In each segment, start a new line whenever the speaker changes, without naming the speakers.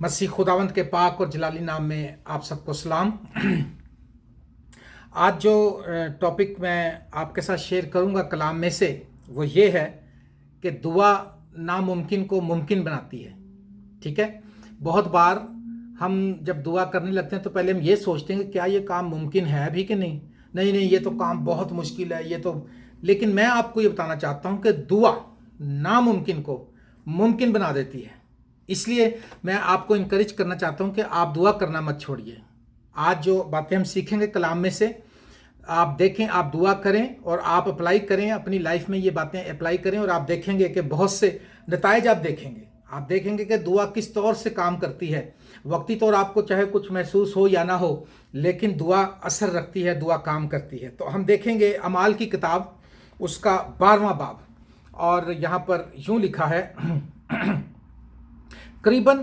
मसीह खुदावंत के पाक और जलाली नाम में आप सबको सलाम। आज जो टॉपिक मैं आपके साथ शेयर करूंगा कलाम में से वो ये है कि दुआ नामुमकिन को मुमकिन बनाती है। ठीक है, बहुत बार हम जब दुआ करने लगते हैं तो पहले हम ये सोचते हैं कि क्या ये काम मुमकिन है भी कि नहीं। नहीं नहीं, ये तो काम बहुत मुश्किल है, ये तो। लेकिन मैं आपको ये बताना चाहता हूँ कि दुआ नामुमकिन को मुमकिन बना देती है। इसलिए मैं आपको इनकरेज करना चाहता हूं कि आप दुआ करना मत छोड़िए। आज जो बातें हम सीखेंगे कलाम में से, आप देखें, आप दुआ करें और आप अप्लाई करें अपनी लाइफ में, ये बातें अप्लाई करें और आप देखेंगे कि बहुत से नताइज आप देखेंगे। आप देखेंगे कि दुआ किस तौर से काम करती है। वक्ती तौर आपको चाहे कुछ महसूस हो या ना हो, लेकिन दुआ असर रखती है, दुआ काम करती है। तो हम देखेंगे अमाल की किताब उसका 12वां बाब, और यहाँ पर यूं लिखा है करीबन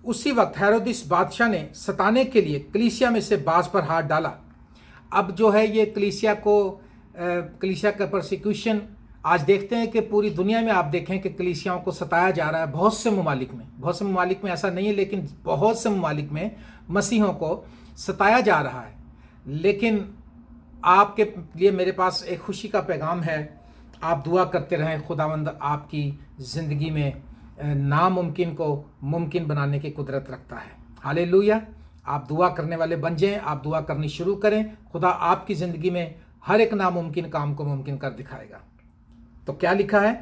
उसी वक्त हेरोदिस बादशाह ने सताने के लिए कलीसिया में से बाज पर हाथ डाला। अब जो है ये कलीसिया का परसिक्यूशन आज देखते हैं कि पूरी दुनिया में आप देखें कि कलीसियाओं को सताया जा रहा है। बहुत से ममालिक में ऐसा नहीं है, लेकिन बहुत से ममालिक में मसीहों को सताया जा रहा है। लेकिन आपके लिए मेरे पास एक खुशी का पैगाम है, आप दुआ करते रहें। खुदावंद आपकी ज़िंदगी में नामुमकिन को मुमकिन बनाने की कुदरत रखता है। हालेलुया। आप दुआ करने वाले बन जाएं, आप दुआ करनी शुरू करें। खुदा आपकी ज़िंदगी में हर एक नामुमकिन काम को मुमकिन कर दिखाएगा। तो क्या लिखा है?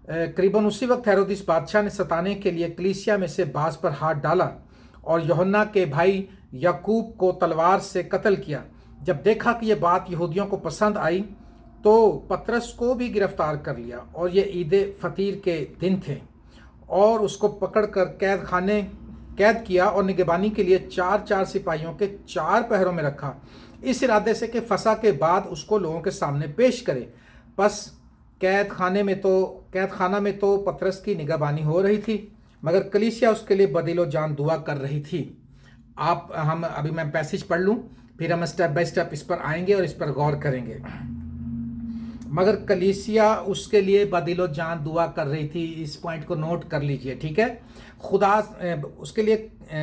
करीबन उसी वक्त हेरोदिस बादशाह ने सताने के लिए कलीसिया में से बाज पर हाथ डाला और यूहन्ना के भाई याकूब को तलवार से कत्ल किया। जब देखा कि यह बात यहूदियों को पसंद आई तो पतरस को भी गिरफ्तार कर लिया, और ये ईद फतीर के दिन थे, और उसको पकड़कर कैद किया और निगरानी के लिए 4 सिपाहियों के 4 पहरों में रखा, इस इरादे से कि फसा के बाद उसको लोगों के सामने पेश करे। बस कैदखाना में तो पतरस की निगरानी हो रही थी, मगर कलीसिया उसके लिए बदिलो जान दुआ कर रही थी। मैं पैसेज पढ़ लूँ, फिर हम स्टेप बाय स्टेप इस पर आएंगे और इस पर गौर करेंगे। मगर कलीसिया उसके लिए बदिलो जान दुआ कर रही थी। इस पॉइंट को नोट कर लीजिए, ठीक है।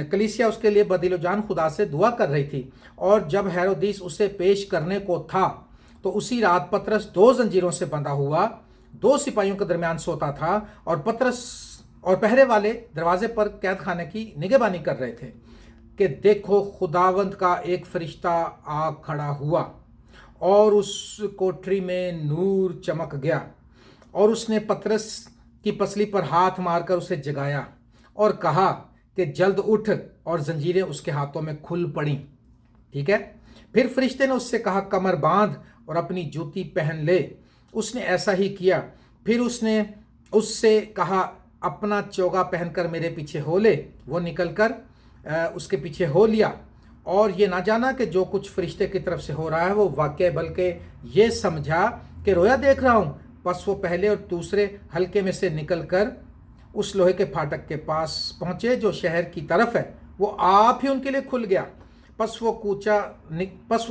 कलीसिया उसके लिए बदिलो जान खुदा से दुआ कर रही थी। और जब हेरोदिस उसे पेश करने को था तो उसी रात पतरस 2 जंजीरों से बंधा हुआ 2 सिपाहियों के दरमियान सोता था, और पतरस और पहरे वाले दरवाजे पर कैद खाने की निगरानी कर रहे थे कि देखो, खुदावंत का एक फरिश्ता आ खड़ा हुआ और उस कोठरी में नूर चमक गया, और उसने पतरस की पसली पर हाथ मारकर उसे जगाया और कहा कि जल्द उठ, और जंजीरें उसके हाथों में खुल पड़ी। ठीक है। फिर फरिश्ते ने उससे कहा, कमर बांध और अपनी जूती पहन ले। उसने ऐसा ही किया। फिर उसने उससे कहा, अपना चोगा पहनकर मेरे पीछे हो ले। वो निकलकर उसके पीछे हो लिया, और ये ना जाना कि जो कुछ फरिश्ते की तरफ से हो रहा है वो वाक्य, बल्कि ये समझा कि रोया देख रहा हूँ। बस वो पहले और दूसरे हल्के में से निकलकर उस लोहे के फाटक के पास पहुँचे जो शहर की तरफ है। वो आप ही उनके लिए खुल गया। बस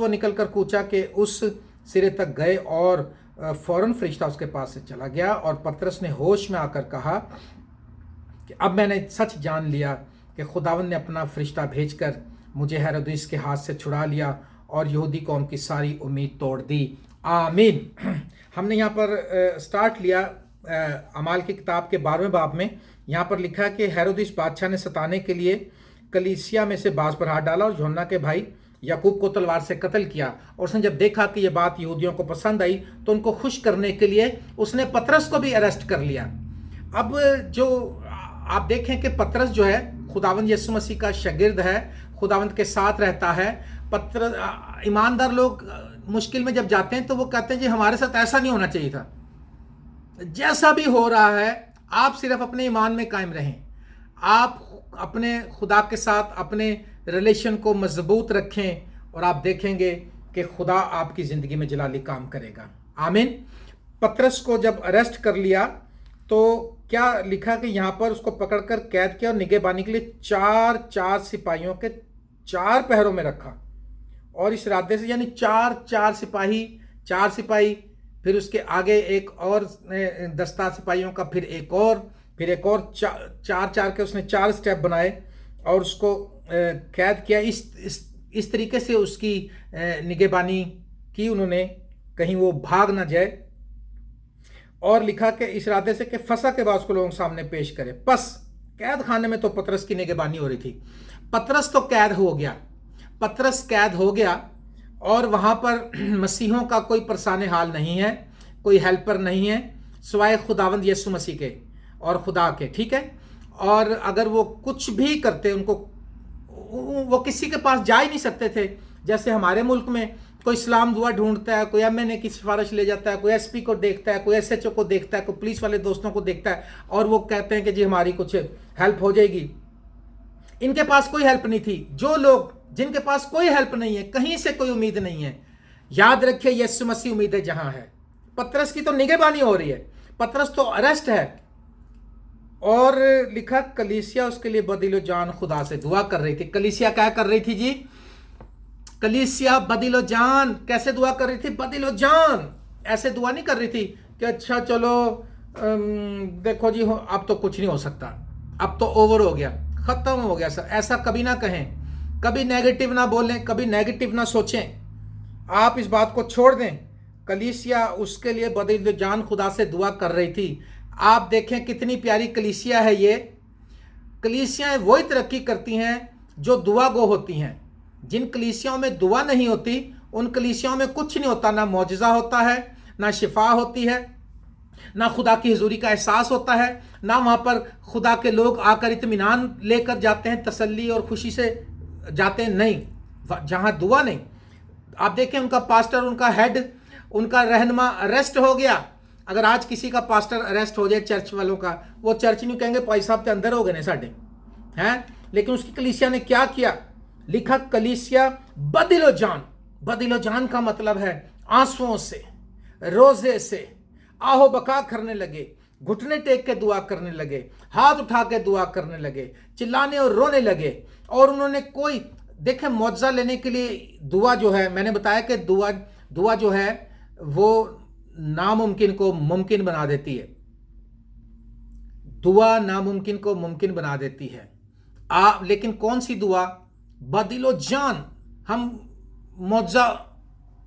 वो निकलकर कूचा के उस सिरे तक गए, और फौरन फरिश्ता उसके पास से चला गया। और पतरस ने होश में आकर कहा कि अब मैंने सच जान लिया कि खुदावन ने अपना फरिश्ता भेजकर मुझे हेरोदिस के हाथ से छुड़ा लिया और यहूदी कौम की सारी उम्मीद तोड़ दी। आमीन। हमने यहाँ पर स्टार्ट लिया अमाल की किताब के 12वें बाब में। यहाँ पर लिखा है कि हेरोदिस बादशाह ने सताने के लिए कलीसिया में से बाज पर हाथ डाला और यूहन्ना के भाई याकूब को तलवार से कत्ल किया। और उसने जब देखा कि यह बात यहूदियों को पसंद आई तो उनको खुश करने के लिए उसने पतरस को भी अरेस्ट कर लिया। अब जो आप देखें कि पतरस जो है खुदावंद यीशु मसीह का शागिर्द है, खुदावंद के साथ रहता है। ईमानदार लोग मुश्किल में जब जाते हैं तो वो कहते हैं जी हमारे साथ ऐसा नहीं होना चाहिए था। जैसा भी हो रहा है आप सिर्फ अपने ईमान में कायम रहें। आप अपने खुदा के साथ अपने रिलेशन को मजबूत रखें, और आप देखेंगे कि खुदा आपकी ज़िंदगी में जलाली काम करेगा। आमीन। पतरस को जब अरेस्ट कर लिया तो क्या लिखा कि यहाँ पर उसको पकड़कर कैद किया और निगहबानी के लिए 4 सिपाहियों के 4 पहरों में रखा। और इस इरादे से, यानी 4 सिपाही, फिर उसके आगे एक और दस्ता सिपाहियों का, फिर एक और 4 के उसने 4 स्टेप बनाए और उसको कैद किया। इस तरीके से उसकी निगहबानी की उन्होंने, कहीं वो भाग ना जाए। और लिखा कि इस इरादे से कि फंसा के बाद उसको लोगों के सामने पेश करे। बस कैद खाने में तो पतरस की निगहबानी हो रही थी। पतरस तो कैद हो गया, पतरस कैद हो गया, और वहां पर मसीहों का कोई परसाने हाल नहीं है, कोई हेल्पर नहीं है सिवाय खुदावंद यीशु मसीह के और खुदा के, ठीक है। और अगर वो कुछ भी करते, उनको वो किसी के पास जा ही नहीं सकते थे। जैसे हमारे मुल्क में कोई इस्लाम दुआ ढूंढता है, कोई एमएनए की सिफारिश ले जाता है, कोई एसपी को देखता है, कोई एसएचओ को देखता है, कोई पुलिस वाले दोस्तों को देखता है, और वो कहते हैं कि जी हमारी कुछ हेल्प हो जाएगी। इनके पास कोई हेल्प नहीं थी। जो लोग जिनके पास कोई हेल्प नहीं है, कहीं से कोई उम्मीद नहीं है, याद रखिए यीशु मसीह उम्मीद है जहां है। पतरस की तो निगहबानी हो रही है, पतरस तो अरेस्ट है। और लिखा कलीसिया उसके लिए बदिलो जान खुदा से दुआ कर रही थी। कलीसिया क्या कर रही थी जी? कलीसिया बदिलो जान कैसे दुआ कर रही थी? बदिलो जान ऐसे दुआ नहीं कर रही थी कि अच्छा चलो देखो जी अब तो कुछ नहीं हो सकता, अब तो ओवर हो गया, खत्म हो गया सर। ऐसा कभी ना कहें, कभी नेगेटिव ना बोलें, कभी नेगेटिव ना सोचें। आप इस बात को छोड़ दें। कलीसिया उसके लिए बदिलो जान खुदा से दुआ कर रही थी। आप देखें कितनी प्यारी कलीसिया है ये। कलीसियाएं वही तरक्की करती हैं जो दुआ गो होती हैं। जिन कलीसियाओं में दुआ नहीं होती, उन कलीसियाओं में कुछ नहीं होता, ना मौजज़ा होता है, ना शिफा होती है, ना खुदा की हुजूरी का एहसास होता है, ना वहाँ पर खुदा के लोग आकर इत्मीनान लेकर जाते हैं, तसल्ली और खुशी से जाते हैं। नहीं, जहाँ दुआ नहीं। आप देखें उनका पास्टर, उनका हेड, उनका रहनुमा अरेस्ट हो गया। अगर आज किसी का पास्टर अरेस्ट हो जाए चर्च वालों का, वो चर्च नहीं कहेंगे भाई साहब के अंदर हो गए ने साढ़े हैं। लेकिन उसकी कलीसिया ने क्या किया? लिखा कलीसिया बदिलो जान। बदिलो जान का मतलब है आंसुओं से, रोजे से आहो बका करने लगे, घुटने टेक के दुआ करने लगे, हाथ उठा के दुआ करने लगे, चिल्लाने और रोने लगे। और उन्होंने कोई देखे मुआवजा लेने के लिए दुआ जो है, मैंने बताया कि दुआ जो है वो नामुमकिन को मुमकिन बना देती है। दुआ नामुमकिन को मुमकिन बना देती है। लेकिन कौन सी दुआ? बदिलो जान। हम मुआवजा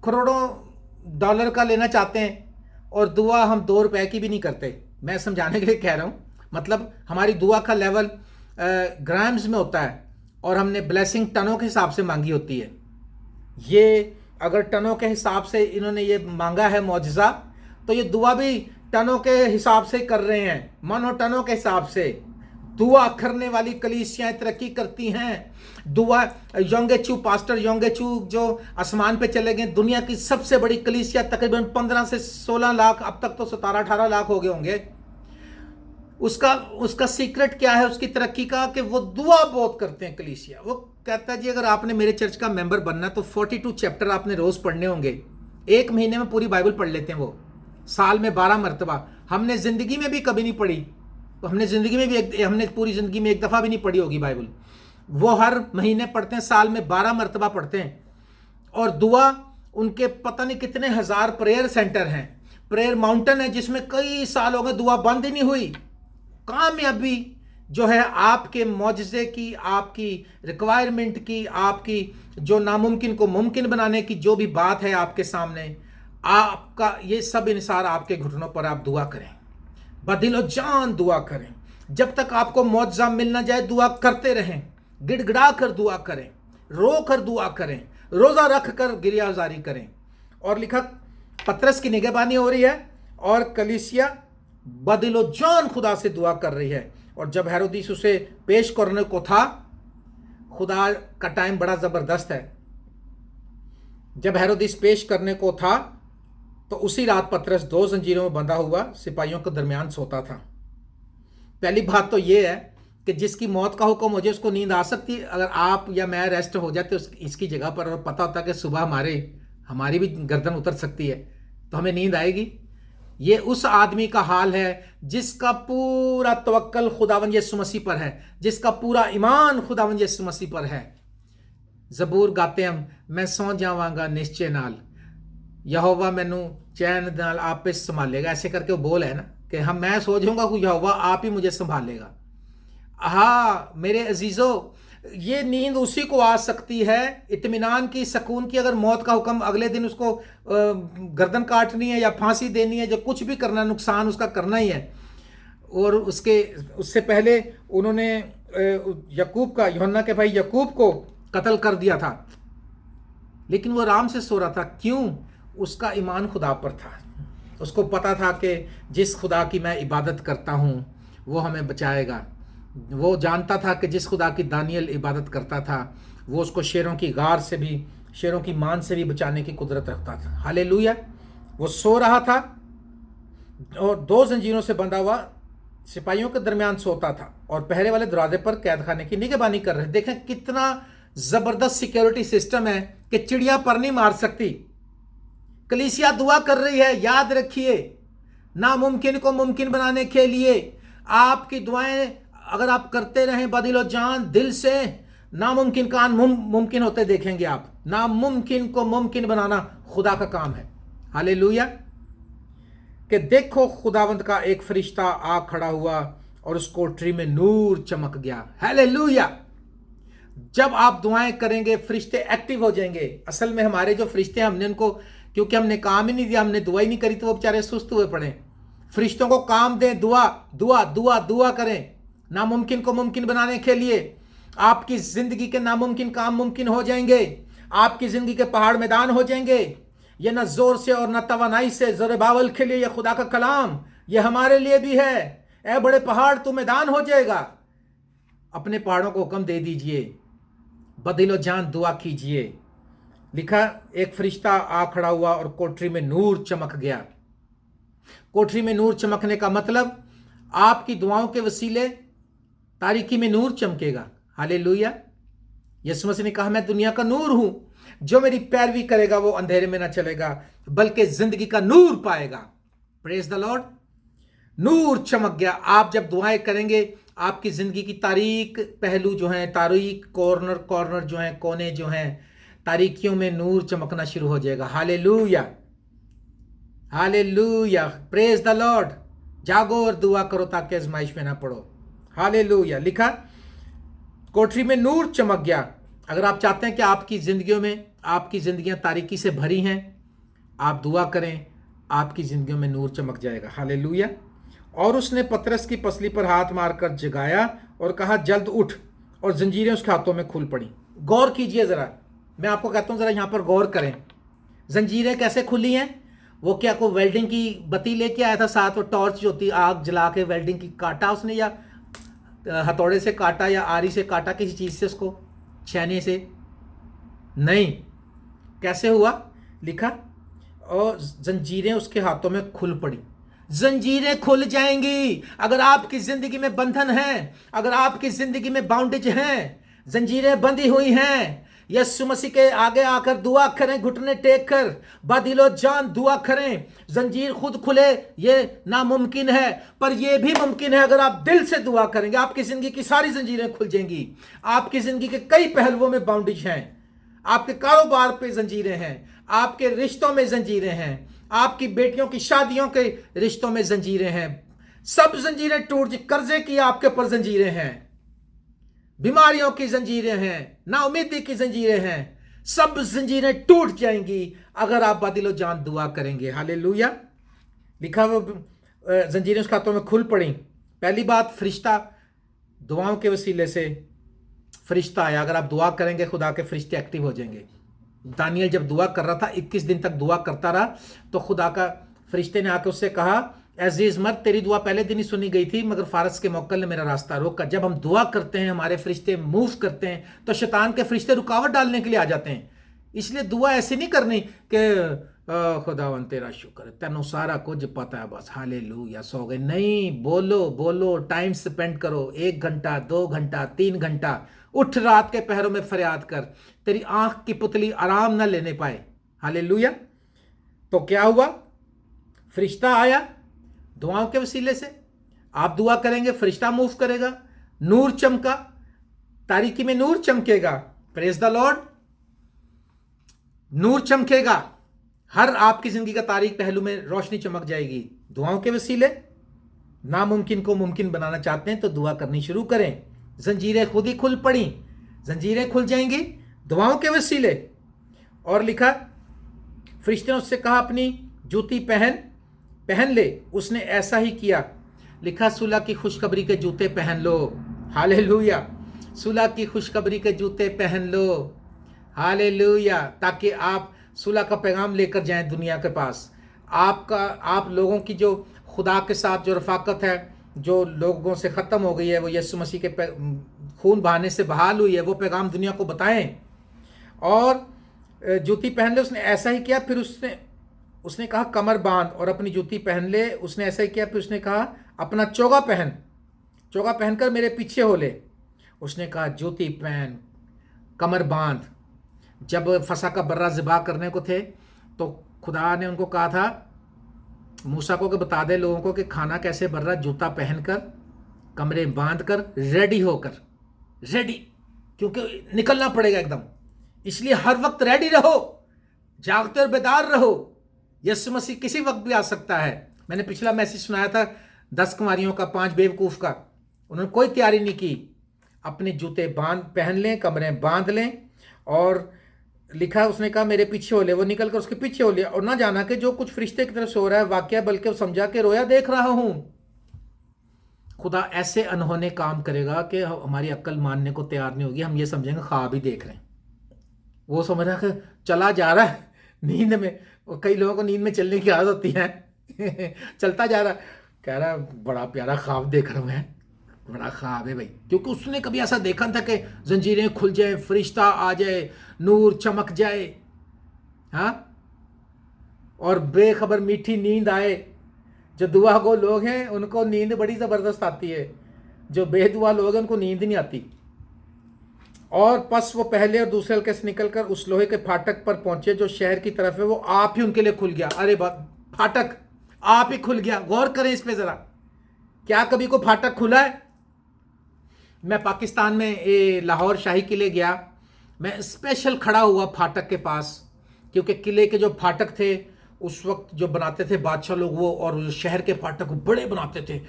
करोड़ों डॉलर का लेना चाहते हैं और दुआ हम 2 रुपए की भी नहीं करते। मैं समझाने के लिए कह रहा हूं। मतलब हमारी दुआ का लेवल ग्राम्स में होता है और हमने ब्लेसिंग टनों के हिसाब से मांगी होती है। ये अगर टनों के हिसाब से इन्होंने ये मांगा है मुआवजा, तो ये दुआ भी टनों के हिसाब से कर रहे हैं, मानो टनों के हिसाब से। दुआ करने वाली कलीसियाएं तरक्की करती हैं। दुआ योंगेचू, पास्टर योंगेचू जो आसमान पे चले गए, दुनिया की सबसे बड़ी कलीसिया, तकरीबन 15 से 16 लाख, अब तक तो 17-18 लाख हो गए होंगे। उसका सीक्रेट क्या है उसकी तरक्की का? कि वो दुआ बहुत करते हैं कलीसिया। वो कहता है जी अगर आपने मेरे चर्च का मेंबर बनना तो 42 चैप्टर आपने रोज पढ़ने होंगे। 1 महीने में पूरी बाइबल पढ़ लेते हैं वो, साल में 12 मरतबा। हमने जिंदगी में भी कभी नहीं पढ़ी, तो हमने जिंदगी में भी हमने पूरी जिंदगी में एक दफा भी नहीं पढ़ी होगी बाइबल। वो हर महीने पढ़ते हैं, साल में 12 मरतबा पढ़ते हैं। और दुआ उनके पता नहीं कितने हजार प्रेयर सेंटर हैं, प्रेयर माउंटेन है, जिसमें कई साल हो गए दुआ बंद ही नहीं हुई। कामयाबी जो है आपके मौजज़े की, आपकी रिक्वायरमेंट की, आपकी जो नामुमकिन को मुमकिन बनाने की जो भी बात है आपके सामने, आपका ये सब इंसार आपके घुटनों पर आप दुआ करें, बदिलो जान दुआ करें। जब तक आपको मुआवजा मिल ना जाए दुआ करते रहें, गिड़गिड़ा कर दुआ करें, रो कर दुआ करें, रोज़ा रख कर गिरियाजारी करें। और लिखा पतरस की निगहबानी हो रही है और कलीसिया बदिलो जान खुदा से दुआ कर रही है। और जब हेरोदिस उसे पेश करने को था, खुदा का टाइम बड़ा ज़बरदस्त है। जब हेरोदिस पेश करने को था तो उसी रात पतरस 2 जंजीरों में बंधा हुआ सिपाहियों के दरमियान सोता था। पहली बात तो ये है कि जिसकी मौत का हुक्म हो जाए उसको नींद आ सकती है। अगर आप या मैं रेस्ट हो जाते इसकी जगह पर और पता होता कि सुबह हमारी भी गर्दन उतर सकती है, तो हमें नींद आएगी? ये उस आदमी का हाल है जिसका पूरा तवक्कल खुदावंद यीशु मसीह पर है, जिसका पूरा ईमान खुदावंद यीशु मसीह पर है। ज़बूर गाते हम, मैं सौ जावांगा निश्चय नाल, यहोवा मैनू चैन नाल आप पे संभालेगा। ऐसे करके वो बोल है ना कि मैं सो जाऊंगा, यहोवा आप ही मुझे संभालेगा। हाँ मेरे अजीज़ों, ये नींद उसी को आ सकती है, इत्मीनान की, सुकून की। अगर मौत का हुक्म अगले दिन उसको गर्दन काटनी है या फांसी देनी है, जो कुछ भी करना, नुकसान उसका करना ही है। और उससे पहले उन्होंने यकूब का, यूहन्ना के भाई यकूब को कत्ल कर दिया था, लेकिन वो आराम से सो रहा था। क्यों? उसका ईमान खुदा पर था। उसको पता था कि जिस खुदा की मैं इबादत करता हूँ वो हमें बचाएगा। वो जानता था कि जिस खुदा की दानियल इबादत करता था वो उसको शेरों की गार से भी, शेरों की मान से भी बचाने की कुदरत रखता था। हालेलुया। वो सो रहा था और 2 जंजीरों से बंधा हुआ सिपाहियों के दरमियान सोता था और पहरे वाले दरवाजे पर कैद खाने की निगहबानी कर रहे। देखें कितना जबरदस्त सिक्योरिटी सिस्टम है कि चिड़िया पर नहीं मार सकती। कलीसिया दुआ कर रही है। याद रखिए, नामुमकिन को मुमकिन बनाने के लिए आपकी दुआएं अगर आप करते रहें बदिलो जान दिल से, नामुमकिन का मुमकिन होते देखेंगे आप। नामुमकिन को मुमकिन बनाना खुदा का काम है। हालेलुया। कि देखो खुदावंद का एक फरिश्ता आ खड़ा हुआ और उस कोठरी में नूर चमक गया। हालेलुया। जब आप दुआएं करेंगे फरिश्ते एक्टिव हो जाएंगे। असल में हमारे जो फरिश्ते हैं, हमने उनको, क्योंकि हमने काम ही नहीं दिया, हमने दुआ ही नहीं करी, तो वो बेचारे सुस्त हुए पड़े। फरिश्तों को काम दें, दुआ दुआ दुआ दुआ करें नामुमकिन को मुमकिन बनाने के लिए। आपकी जिंदगी के नामुमकिन काम मुमकिन हो जाएंगे। आपकी जिंदगी के पहाड़ मैदान हो जाएंगे। ये न जोर से और न तवानाई से, ज़ोर-ए-बावल के लिए ये खुदा का कलाम, ये हमारे लिए भी है। ए बड़े पहाड़ तू मैदान हो जाएगा। अपने पहाड़ों को हुक्म दे दीजिए, बदिलो जान दुआ कीजिए। लिखा, एक फरिश्ता आ खड़ा हुआ और कोठरी में नूर चमक गया। कोठरी में नूर चमकने का मतलब आपकी दुआओं के वसीले तारीकी में नूर चमकेगा। हालेलुया। यीशु मसीह ने कहा, मैं दुनिया का नूर हूं, जो मेरी पैरवी करेगा वो अंधेरे में ना चलेगा बल्कि जिंदगी का नूर पाएगा। Praise the Lord. नूर चमक गया। आप जब दुआएं करेंगे आपकी जिंदगी की तारीक पहलू जो हैं, तारीक कॉर्नर जो हैं, कोने जो हैं, तारीकियों में नूर चमकना शुरू हो जाएगा। Hallelujah, hallelujah, praise the Lord. जागो और दुआ करो ताकि आजमाइश में ना पड़ो। हालेलुया। लिखा, कोठरी में नूर चमक गया। अगर आप चाहते हैं कि आपकी जिंदगियों में, आपकी जिंदगियां तारीकी से भरी हैं, आप दुआ करें, आपकी जिंदगियों में नूर चमक जाएगा। हालेलुया। और उसने पतरस की पसली पर हाथ मारकर जगाया और कहा, जल्द उठ। और जंजीरें उसके हाथों में खुल पड़ी। गौर कीजिए जरा, मैं आपको कहता हूं जरा यहां पर गौर करें। जंजीरें कैसे खुली हैं? वो क्या कोई वेल्डिंग की बत्ती लेके आया था साथ, वो टॉर्च जो होती, आग जला के वेल्डिंग की काटा उसने, या हथौड़े से काटा, या आरी से काटा, किसी चीज से उसको, छेने से? नहीं। कैसे हुआ? लिखा, और जंजीरें उसके हाथों में खुल पड़ी। जंजीरें खुल जाएंगी अगर आपकी जिंदगी में बंधन है, अगर आपकी जिंदगी में बाउंडेज हैं, जंजीरें बंधी हुई हैं। यीशु मसीह के आगे आकर दुआ करें, घुटने टेक कर बदिलो जान दुआ करें। जंजीर खुद खुले ये नामुमकिन है, पर यह भी मुमकिन है अगर आप दिल से दुआ करेंगे। आपकी जिंदगी की सारी जंजीरें खुल जाएंगी। आपकी जिंदगी के कई पहलुओं में बाउंडेज हैं। आपके कारोबार पे जंजीरें हैं, आपके रिश्तों में जंजीरें हैं, आपकी बेटियों की शादियों के रिश्तों में जंजीरें हैं। सब जंजीरें टूट, कर्जे की आपके ऊपर जंजीरें हैं, बीमारियों की जंजीरें हैं, नाउमीदी की जंजीरें हैं। सब जंजीरें टूट जाएंगी अगर आप बादिलो जान दुआ करेंगे। हालेलुया। लिखा, वो जंजीरें उसके हाथों में खुल पड़ी। पहली बात, फरिश्ता, दुआओं के वसीले से फरिश्ता आया। अगर आप दुआ करेंगे खुदा के फरिश्ते एक्टिव हो जाएंगे। दानियल जब दुआ कर रहा था, 21 दिन तक दुआ करता रहा, तो खुदा का फरिश्ते ने आकर उससे कहा, अजीज मर्द, तेरी दुआ पहले दिन ही सुनी गई थी, मगर फारस के मौक्कल ने मेरा रास्ता रोका। जब हम दुआ करते हैं, हमारे फरिश्ते मूव करते हैं, तो शैतान के फरिश्ते रुकावट डालने के लिए आ जाते हैं। इसलिए दुआ ऐसी नहीं करनी कि खुदावन तेरा शुक्र, तेनों सारा कुछ पता है, बस हालेलुया सो गए। नहीं, बोलो बोलो, टाइम स्पेंड करो, 1 घंटा, 2 घंटा, 3 घंटा। उठ, रात के पहरों में फरियाद कर, तेरी आंख की पुतली आराम ना लेने पाए। हालेलुया। तो क्या हुआ? फरिश्ता आया दुआओं के वसीले से। आप दुआ करेंगे, फरिश्ता मूव करेगा, नूर चमका, तारीकी में नूर चमकेगा। Praise the Lord. नूर चमकेगा, हर आपकी जिंदगी का तारीख पहलू में रोशनी चमक जाएगी दुआओं के वसीले। नामुमकिन को मुमकिन बनाना चाहते हैं तो दुआ करनी शुरू करें। जंजीरें खुद ही खुल पड़ी। जंजीरें खुल जाएंगी दुआओं के वसीले। और लिखा, फरिश्ते ने उससे कहा अपनी जूती पहन ले। उसने ऐसा ही किया। लिखा, सुलह की खुशखबरी के जूते पहन लो। हालेलुया। सुलह की खुशखबरी के जूते पहन लो। हालेलुया। ताकि आप सुलह का पैगाम लेकर जाएं दुनिया के पास। आप लोगों की जो खुदा के साथ जो रफाकत है, जो लोगों से ख़त्म हो गई है, वो यीशु मसीह के खून बहाने से बहाल हुई है, वो पैगाम दुनिया को बताएं। और जूती पहन ले। उसने ऐसा ही किया। फिर उसने कहा कमर बांध और अपनी जूती पहन ले। उसने ऐसा ही किया। फिर उसने कहा अपना चोगा पहनकर मेरे पीछे हो ले। उसने कहा जूती पहन, कमर बांध। जब फसा का बर्रा ज़िबा करने को थे तो खुदा ने उनको कहा था मूसा को कि बता दे लोगों को कि खाना कैसे बर्रा, जूता पहनकर, कमरे बांध कर, रेडी, क्योंकि निकलना पड़ेगा एकदम। इसलिए हर वक्त रेडी रहो, जागते और बेदार रहो। यीशु मसीह किसी वक्त भी आ सकता है। मैंने पिछला मैसेज सुनाया था 10 कुंवारियों का, 5 बेवकूफ़ का। उन्होंने कोई तैयारी नहीं की। अपने जूते पहन लें, कमरे बांध लें। और लिखा, उसने कहा मेरे पीछे हो ले। वो निकल कर उसके पीछे हो लिया। और ना जाना कि जो कुछ फरिश्ते की तरफ से हो रहा है वाकया, बल्कि वो समझा के रोया देख रहा हूं। खुदा ऐसे अनहोने काम करेगा कि हमारी अक्ल मानने को तैयार नहीं होगी। हम ये समझेंगे ख्वाब ही देख रहे हैं। वो समझ रहा है कि चला जा रहा है नींद में। और कई लोगों को नींद में चलने की आदत होती है चलता जा रहा, कह रहा बड़ा प्यारा ख्वाब देख रहा हूं मैं। बड़ा ख्वाब है भाई, क्योंकि उसने कभी ऐसा देखा था कि जंजीरें खुल जाए, फरिश्ता आ जाए, नूर चमक जाए, हाँ, और बेखबर मीठी नींद आए। जो दुआ गो लोग हैं उनको नींद बड़ी ज़बरदस्त आती है। जो बेदुआ लोग हैं उनको नींद नहीं आती। और पस वो पहले और दूसरे हल्के से निकलकर उस लोहे के फाटक पर पहुंचे जो शहर की तरफ है। वो आप ही उनके लिए खुल गया। अरे फाटक आप ही खुल गया। गौर करें इस पे ज़रा, क्या कभी को फाटक खुला है? मैं पाकिस्तान में लाहौर शाही किले गया। मैं स्पेशल खड़ा हुआ फाटक के पास, क्योंकि किले के जो फाटक थे उस वक्त जो बनाते थे बादशाह लोग, वो और शहर के फाटक बड़े बनाते थे।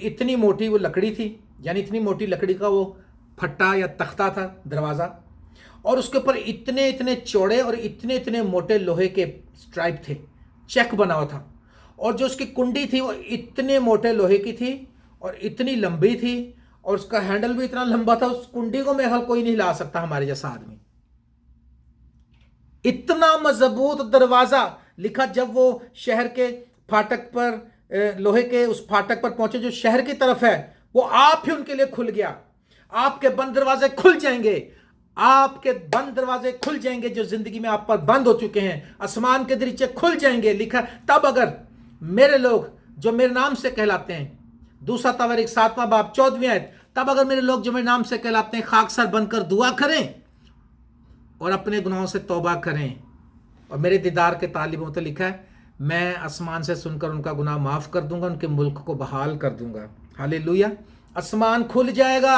इतनी मोटी वो लकड़ी थी, यानी इतनी मोटी लकड़ी का वो फट्टा या तख्ता था दरवाज़ा, और उसके ऊपर इतने इतने चौड़े और इतने इतने मोटे लोहे के स्ट्राइप थे, चेक बना हुआ था। और जो उसकी कुंडी थी वो इतने मोटे लोहे की थी और इतनी लंबी थी, और उसका हैंडल भी इतना लंबा था। उस कुंडी को मेरे ख्याल कोई नहीं हिला सकता हमारे जैसा आदमी। इतना मजबूत दरवाजा। लिखा, जब वो शहर के फाटक पर, लोहे के उस फाटक पर पहुंचे जो शहर की तरफ है, वो आप ही उनके लिए खुल गया। आपके बंद दरवाजे खुल जाएंगे। आपके बंद दरवाजे खुल जाएंगे जो जिंदगी में आप पर बंद हो चुके हैं। आसमान के दरीचे खुल जाएंगे। लिखा, तब अगर मेरे लोग जो मेरे नाम से कहलाते हैं, 2 तवारीख 7वां बाब 14वीं आयत, तब अगर मेरे लोग जो मेरे नाम से कहलाते हैं खाकसर बनकर दुआ करें और अपने गुनाहों से तौबा करें और मेरे दीदार के तालिबों तो लिखा है, मैं आसमान से सुनकर उनका गुनाह माफ़ कर दूंगा, उनके मुल्क को बहाल कर दूंगा। हालेलुया। आसमान खुल जाएगा।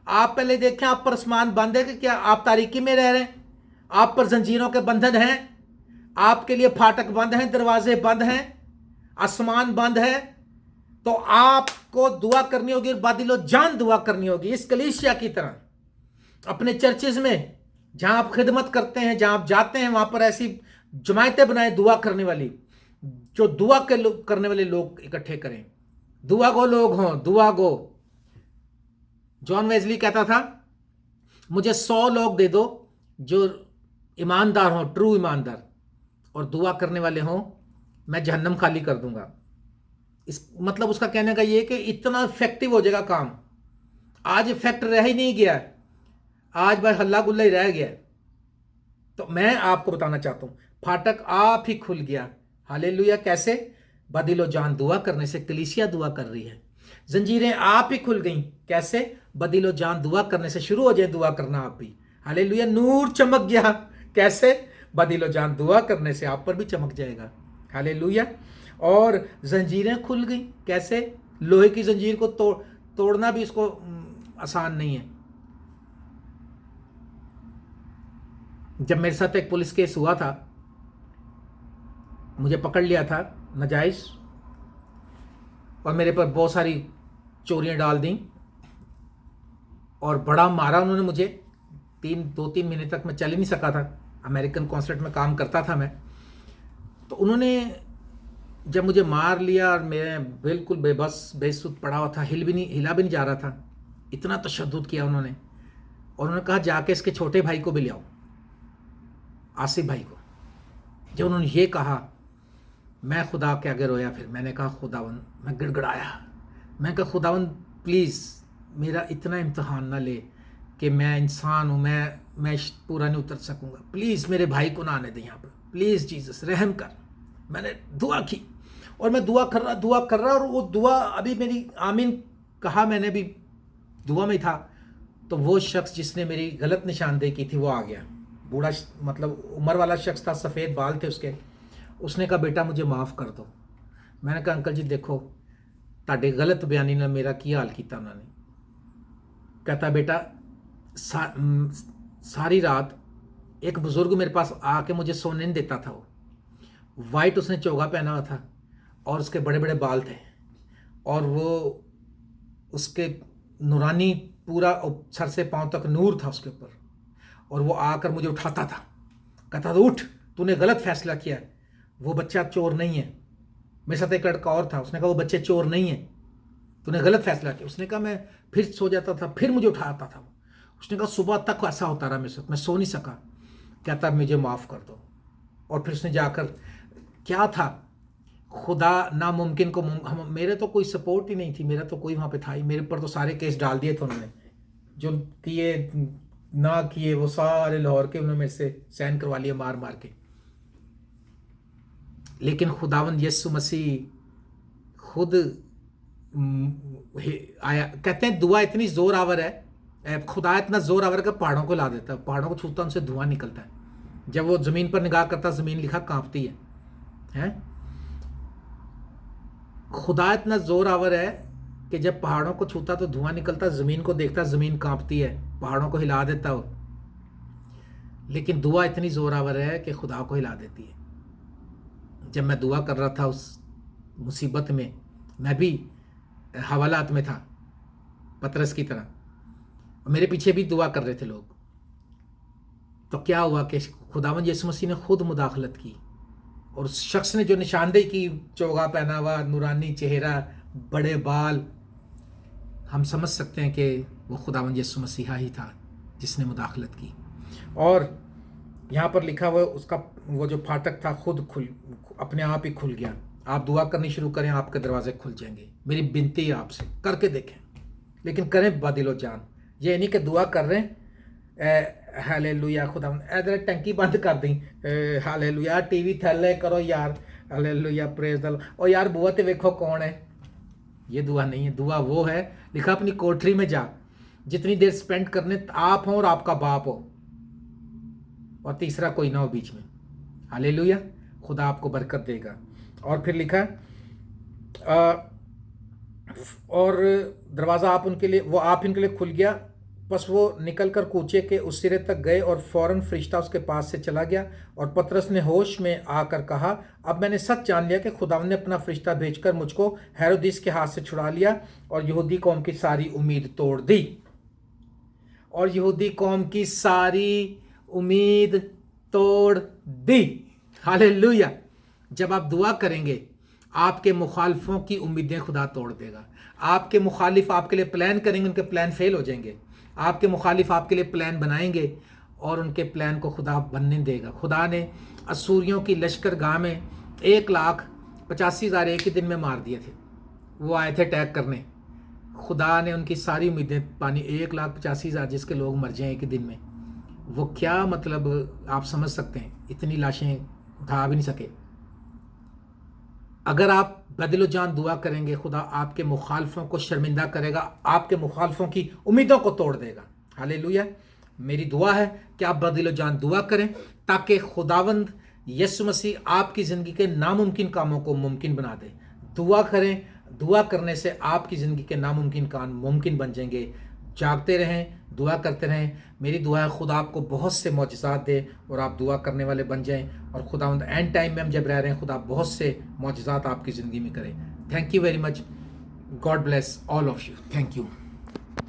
आप पहले देखें, आप पर आसमान बंद है कि क्या आप तारीकी में रह रहे हैं? आप पर जंजीरों के बंधन हैं, आपके लिए फाटक बंद हैं, दरवाजे बंद हैं, आसमान बंद है। तो आपको दुआ करनी होगी, बादिलो जान दुआ करनी होगी, इस कलीसिया की तरह। अपने चर्चेज में जहां आप खिदमत करते हैं, जहां आप जाते हैं, वहां पर ऐसी जमायतें बनाए दुआ करने वाली, जो दुआ करने वाले लोग इकट्ठे करें। दुआ गो लोग हों, दुआ गो। जॉन वेस्ली कहता था, मुझे 100 लोग दे दो जो ईमानदार हों, ट्रू ईमानदार, और दुआ करने वाले हों, मैं जहन्नम खाली कर दूंगा। इस मतलब उसका कहने का ये कि इतना इफेक्टिव हो जाएगा काम। आज इफेक्ट रह ही नहीं गया, आज भाई हल्ला गुल्ला ही रह गया। तो मैं आपको बताना चाहता हूं, फाटक आप ही खुल गया। हालेलुया। कैसे? बदिलो जान दुआ करने से। कलीसिया दुआ कर रही है। जंजीरें आप ही खुल गई। कैसे? बदिलो जान दुआ करने से। शुरू हो जाए दुआ करना आप भी। हालेलुया। नूर चमक गया। कैसे? बदिलो जान दुआ करने से आप पर भी चमक जाएगा। हालेलुया। और जंजीरें खुल गई। कैसे? लोहे की जंजीर को तोड़ना भी इसको आसान नहीं है। जब मेरे साथ एक पुलिस केस हुआ था, मुझे पकड़ लिया था नाजायज, और मेरे पर बहुत सारी चोरियां डाल दी। और बड़ा मारा उन्होंने मुझे। 2-3 महीने तक मैं चल ही नहीं सका था। अमेरिकन कॉन्सुलेट में काम करता था मैं। तो उन्होंने जब मुझे मार लिया और मैं बिल्कुल बेबस बेसुध पड़ा हुआ था, हिला भी नहीं जा रहा था, इतना तशद्दुद किया उन्होंने। और उन्होंने कहा जाके इसके छोटे भाई को भी ले आओ, आसिफ भाई को। जब उन्होंने ये कहा, मैं खुदा के आगे रोया। फिर मैंने कहा खुदावन, मैं गिड़गिड़ाया, मैं कहा खुदावन प्लीज़ मेरा इतना इम्तहान ना ले कि मैं इंसान हूँ, मैं पूरा नहीं उतर सकूँगा, प्लीज़ मेरे भाई को ना आने दे यहाँ पर, प्लीज़ जीसस रहम कर। मैंने दुआ की और मैं दुआ कर रहा और वो दुआ अभी मेरी आमीन कहा, मैंने भी दुआ में था। तो वो शख्स जिसने मेरी गलत निशानदेही की थी वो आ गया, बूढ़ा मतलब उम्र वाला शख्स था, सफ़ेद बाल थे उसके। उसने कहा बेटा मुझे माफ़ कर दो। मैंने कहा अंकल जी देखो ताड़े गलत बयानी ने मेरा की हाल किया उन्होंने। कहता बेटा सारी रात एक बुज़ुर्ग मेरे पास आके मुझे सोने नहीं देता था। वो वाइट उसने चोगा पहना हुआ था और उसके बड़े बड़े बाल थे और वो उसके नूरानी पूरा सर से पांव तक नूर था उसके ऊपर। और वो आकर मुझे उठाता था, कहता था उठ, तूने गलत फैसला किया है, वो बच्चा चोर नहीं है। मेरे साथ एक लड़का और था, उसने कहा वो बच्चे चोर नहीं है, तूने गलत फैसला किया। उसने कहा मैं फिर सो जाता था, फिर मुझे उठाता था। उसने कहा सुबह तक ऐसा होता रहा मेरे साथ, मैं सो नहीं सका। कहता मुझे माफ़ कर दो। और फिर उसने जाकर क्या था, खुदा नामुमकिन को मेरे तो कोई सपोर्ट ही नहीं थी, मेरा तो कोई वहाँ पे था ही, मेरे ऊपर तो सारे केस डाल दिए थे उन्होंने, जो किए ना किए वो सारे लाहौर के उन्होंने मेरे से साइन करवा लिया मार मार के। लेकिन खुदावंद यीशु मसीह खुद आया। कहते हैं दुआ इतनी जोर आवर है, खुदा इतना जोर आवर का पहाड़ों को ला देता है, पहाड़ों को छूता उनसे धुआं निकलता है। जब वो ज़मीन पर निगाह करता, ज़मीन लिखा कांपती है। खुदा इतना जोर आवर है कि जब पहाड़ों को छूता तो धुआं निकलता, ज़मीन को देखता ज़मीन कांपती है, पहाड़ों को हिला देता वो। लेकिन दुआ इतनी जोर आवर है कि खुदा को हिला देती है। जब मैं दुआ कर रहा था उस मुसीबत में, मैं भी हवालात में था पतरस की तरह, मेरे पीछे भी दुआ कर रहे थे लोग। तो क्या हुआ कि खुदावंद यीशु मसीह ने खुद मुदाखलत की और उस शख्स ने जो निशानदेही की, चोगा पहना हुआ, नूरानी चेहरा, बड़े बाल, हम समझ सकते हैं कि वो खुदावंद यीशु मसीहा ही था जिसने मुदाखलत की। और यहाँ पर लिखा हुआ उसका वो जो फाटक था खुद अपने आप ही खुल गया। आप दुआ करनी शुरू करें, आपके दरवाजे खुल जाएंगे। मेरी विनती है आपसे, करके देखें, लेकिन करें बादिलो जान। ये नहीं कि दुआ कर रहे हैं हालेलुया खुदा इधर टंकी बंद कर दी, हालेलुया टीवी थैले करो यार, हालेलुया प्रेज द लॉर्ड, और यार बुआ ते देखो कौन है। ये दुआ नहीं है। दुआ वो है, लिखा अपनी कोठरी में जा, जितनी देर स्पेंड करने आप हो और आपका बाप हो और तीसरा कोई ना हो बीच में। हालेलुया, खुदा आपको बरकत देगा। और फिर लिखा और दरवाज़ा आप उनके लिए खुल गया। बस वो निकल कर कूचे के उस सिरे तक गए और फौरन फरिश्ता उसके पास से चला गया। और पतरस ने होश में आकर कहा, अब मैंने सच जान लिया कि खुदावंद ने अपना फरिश्ता भेजकर मुझको हेरोदिस के हाथ से छुड़ा लिया और यहूदी कौम की सारी उम्मीद तोड़ दी। और यहूदी कौम की सारी उम्मीद तोड़ दी। हालेलुया। जब आप दुआ करेंगे, आपके मुखालिफों की उम्मीदें खुदा तोड़ देगा। आपके मुखालिफ आपके लिए प्लान करेंगे, उनके प्लान फेल हो जाएंगे। आपके मुखालिफ आपके लिए प्लान बनाएंगे और उनके प्लान को खुदा बनने देगा। खुदा ने असूरियों की लश्कर गाह में 1,85,000 एक ही दिन में मार दिए थे। वो आए थे अटैक करने, खुदा ने उनकी सारी उम्मीदें पानी। 1,85,000 जिसके लोग मर जाएं एक ही दिन में, वो क्या मतलब आप समझ सकते हैं। इतनी लाशें उठा भी नहीं सके। अगर आप बदिलो जान दुआ करेंगे, खुदा आपके मुखालफों को शर्मिंदा करेगा, आपके मुखालफों की उम्मीदों को तोड़ देगा। हालेलुया। मेरी दुआ है कि आप बदिलो जान दुआ करें ताकि खुदावंद यीशु मसीह आपकी ज़िंदगी के नामुमकिन कामों को मुमकिन बना दे। दुआ करें, दुआ करने से आपकी ज़िंदगी के नामुमकिन काम मुमकिन बन जाएंगे। जागते रहें, दुआ करते रहें। मेरी दुआ है खुदा आपको बहुत से मौजज़ात दे और आप दुआ करने वाले बन जाएं। और खुदावंद एंड टाइम में हम जब रह रहे हैं, खुदा बहुत से मौजज़ात आपकी ज़िंदगी में करें। Thank you very much. God bless all of you. Thank you.